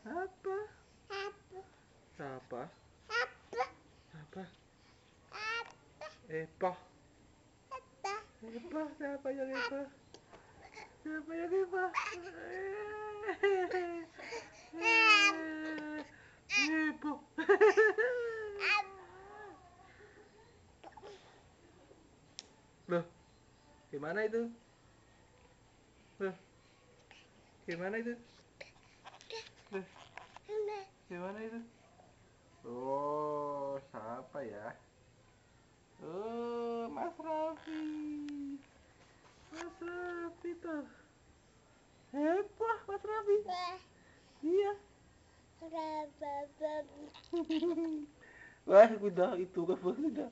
Apa? Siapa? Apa? Epah. Epah, siapa yang Epah? Siapa yang Epah? Epah. Loh, gimana itu? Loh, gimana itu? Loh, gimana itu? Oh, siapa ya? Oh, Mas Raffi. Mas Raffi tuh. Heboh Mas Raffi. Iya. Wah, udah itu kan udah.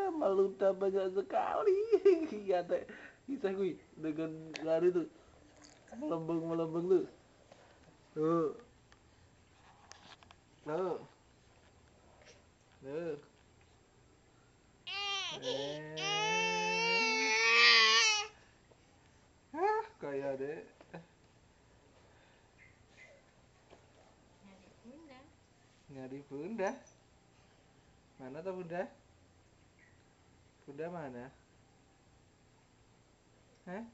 Maluta banyak sekali. Iya teh. Bisa gue dengan lari tuh melembung tuh. Tuh, tuh, tuh. Kayak deh. Nyari bunda. Mana tuh bunda? Bunda mana? Hah?